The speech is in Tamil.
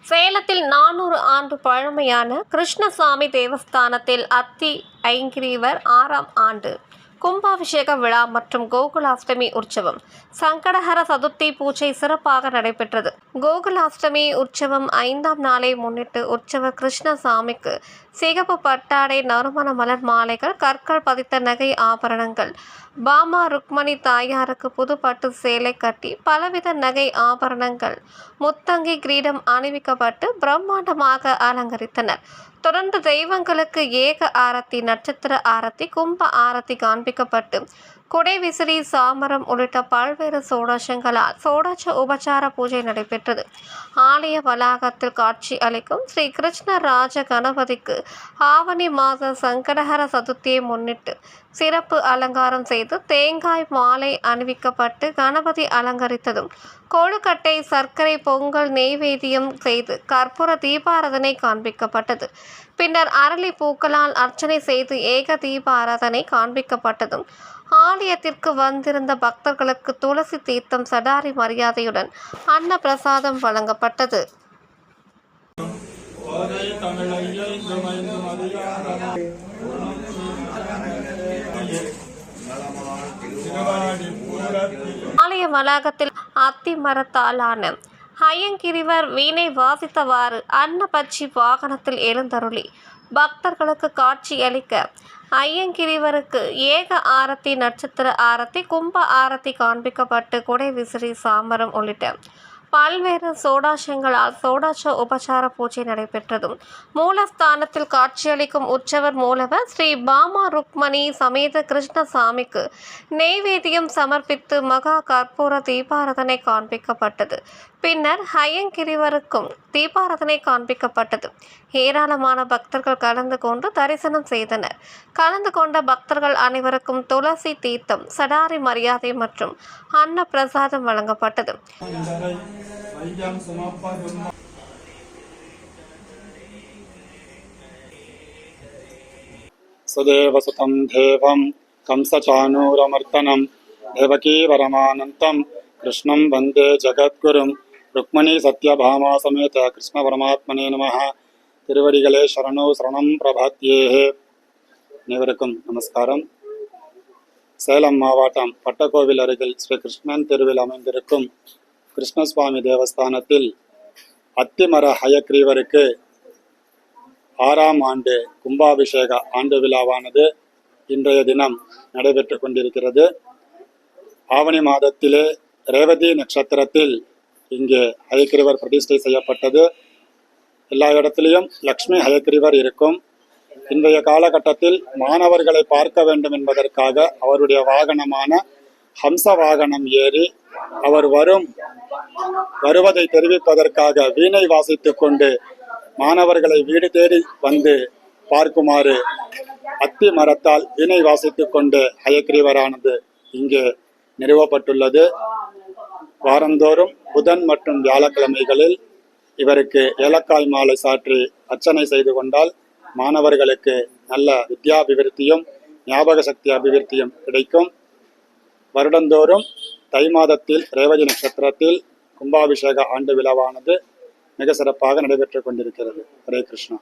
சேலத்தில் 400 ஆண்டு பழமையான கிருஷ்ணசாமி தேவஸ்தானத்தில் அத்தி ஐங்கிரீவர் 6ஆம் ஆண்டு கும்பாபிஷேக விழா மற்றும் கோகுலாஷ்டமி உற்சவம், சங்கடஹர சதுர்த்தி பூஜை சிறப்பாக நடைபெற்றது. கோகுலாஷ்டமி உற்சவம் 5ஆம் நாளை முன்னிட்டு உற்சவர் கிருஷ்ணசாமிக்கு சிகப்பு பட்டாடை, நறுமண மலர் மாலைகள், கற்கள் பதித்த நகை ஆபரணங்கள், பாமா ருக்மணி தாயாருக்கு புது பட்டு சேலை கட்டி பலவித நகை ஆபரணங்கள், முத்தங்கி கிரீடம் அணிவிக்கப்பட்டு பிரம்மாண்டமாக அலங்கரித்தனர். தொடர்ந்து தெய்வங்களுக்கு ஏக ஆரத்தி, நட்சத்திர ஆரத்தி, கும்ப ஆரத்தி காண்பிக்கப்பட்டு குடை விசிறி, சாமரம் உள்ளிட்ட பல்வேறு சோடசங்களால் சோடச உபச்சார பூஜை நடைபெற்றது. ஆலய வளாகத்தில் காட்சி அளிக்கும் ஸ்ரீ கிருஷ்ண ராஜ கணபதிக்கு ஆவணி மாத சங்கடஹர சதுர்த்தியை முன்னிட்டு சிறப்பு அலங்காரம் செய்து தேங்காய் மாலை அணிவிக்கப்பட்டு கணபதி அலங்கரித்ததும், கொழுக்கட்டை, சர்க்கரை பொங்கல் நெய்வேத்தியம் செய்து கற்பூர தீபாராதனை காண்பிக்கப்பட்டது. பின்னர் அரளி பூக்களால் அர்ச்சனை செய்து ஏக தீபாராதனை காண்பிக்கப்பட்டதும், ஆலயத்திற்கு வந்திருந்த பக்தர்களுக்கு துளசி தீர்த்தம், சடாரி மரியாதையுடன் அன்ன பிரசாதம் வழங்கப்பட்டது. ஆலய வளாகத்தில் அத்தி மரத்தாலான ஐயங்கிரிவர் வீணை வாசித்தவாறு அன்னபட்சி வாகனத்தில் எழுந்தருளி பக்தர்களுக்கு காட்சி அளிக்க, ஐயங்கிரிவருக்கு ஏக ஆரத்தி, நட்சத்திர ஆரத்தி, கும்ப ஆரத்தி காண்பிக்கப்பட்டு குடை விசிறி, சாமரம் உள்ளிட்ட பல்வேறு சோடாசங்களால் சோடாச உபசார பூஜை நடைபெற்றதும், மூலஸ்தானத்தில் காட்சியளிக்கும் உற்சவர் மூலவர் ஸ்ரீ பாமா ருக்மணி சமேத கிருஷ்ணசாமிக்கு நெய்வேத்தியம் சமர்ப்பித்து மகா கற்பூர தீபாராதனை காண்பிக்கப்பட்டது. பின்னர் ஐயங்கிரிவருக்கும் தீபாராதனை காண்பிக்கப்பட்டது. ஏராளமான பக்தர்கள் கலந்து கொண்டு தரிசனம் செய்தனர். கலந்து கொண்ட பக்தர்கள் அனைவருக்கும் துளசி தீர்த்தம், சடாரி மரியாதை மற்றும் அன்ன பிரசாதம் வழங்கப்பட்டது. சுதேவசுதம் தேவம் கம்சசானூரமர்த்தனம் தேவகீ பரமானந்தம் கிருஷ்ணம் வந்தே ஜகத்குரும் ருக்மணி சத்யபாமா சமேத கிருஷ்ண பரமாத்மனே நமஹ. திருவடிகளே சரணோ சரணம் பிரபாத்யேஹே. அனைவருக்கும் நமஸ்காரம். சேலம் மாவட்டம் பட்டக்கோவில் அருகில் ஸ்ரீ கிருஷ்ணன் தெருவில் அமைந்திருக்கும் கிருஷ்ணசுவாமி தேவஸ்தானத்தில் அத்திமர ஹயக்ரீவருக்கு 6ஆம் ஆண்டு கும்பாபிஷேக ஆண்டு விழாவானது இன்றைய தினம் நடைபெற்று கொண்டிருக்கிறது. ஆவணி மாதத்திலே ரேவதி நட்சத்திரத்தில் இங்கே ஹயக்ரீவர் பிரதிஷ்டை செய்யப்பட்டது. எல்லா இடத்திலையும் லக்ஷ்மி ஹயக்ரீவர் இருக்கும். இன்றைய காலகட்டத்தில் மாணவர்களை பார்க்க வேண்டும் என்பதற்காக அவருடைய வாகனமான ஹம்ச வாகனம் ஏறி அவர் வருவதை தெரிவிப்பதற்காக வீணை வாசித்துக் கொண்டு மாணவர்களை வீடு தேடி வந்து பார்க்குமாறு அத்தி மரத்தால் வீணை வாசித்துக் கொண்டு ஹயக்ரீவரானது இங்கே நிறுவப்பட்டுள்ளது. வாரந்தோறும் புதன் மற்றும் வியாழக்கிழமைகளில் இவருக்கு ஏலக்காய் மாலை சாற்றி அர்ச்சனை செய்து கொண்டால் மாணவர்களுக்கு நல்ல வித்யாபிவிருத்தியும் ஞாபக சக்தி அபிவிருத்தியும் கிடைக்கும். வருடந்தோறும் தை மாதத்தில் ரேவதி நட்சத்திரத்தில் கும்பாபிஷேக ஆண்டு விழாவானது மிக சிறப்பாக நடைபெற்றுக் கொண்டிருக்கிறது. ஹரே கிருஷ்ணா.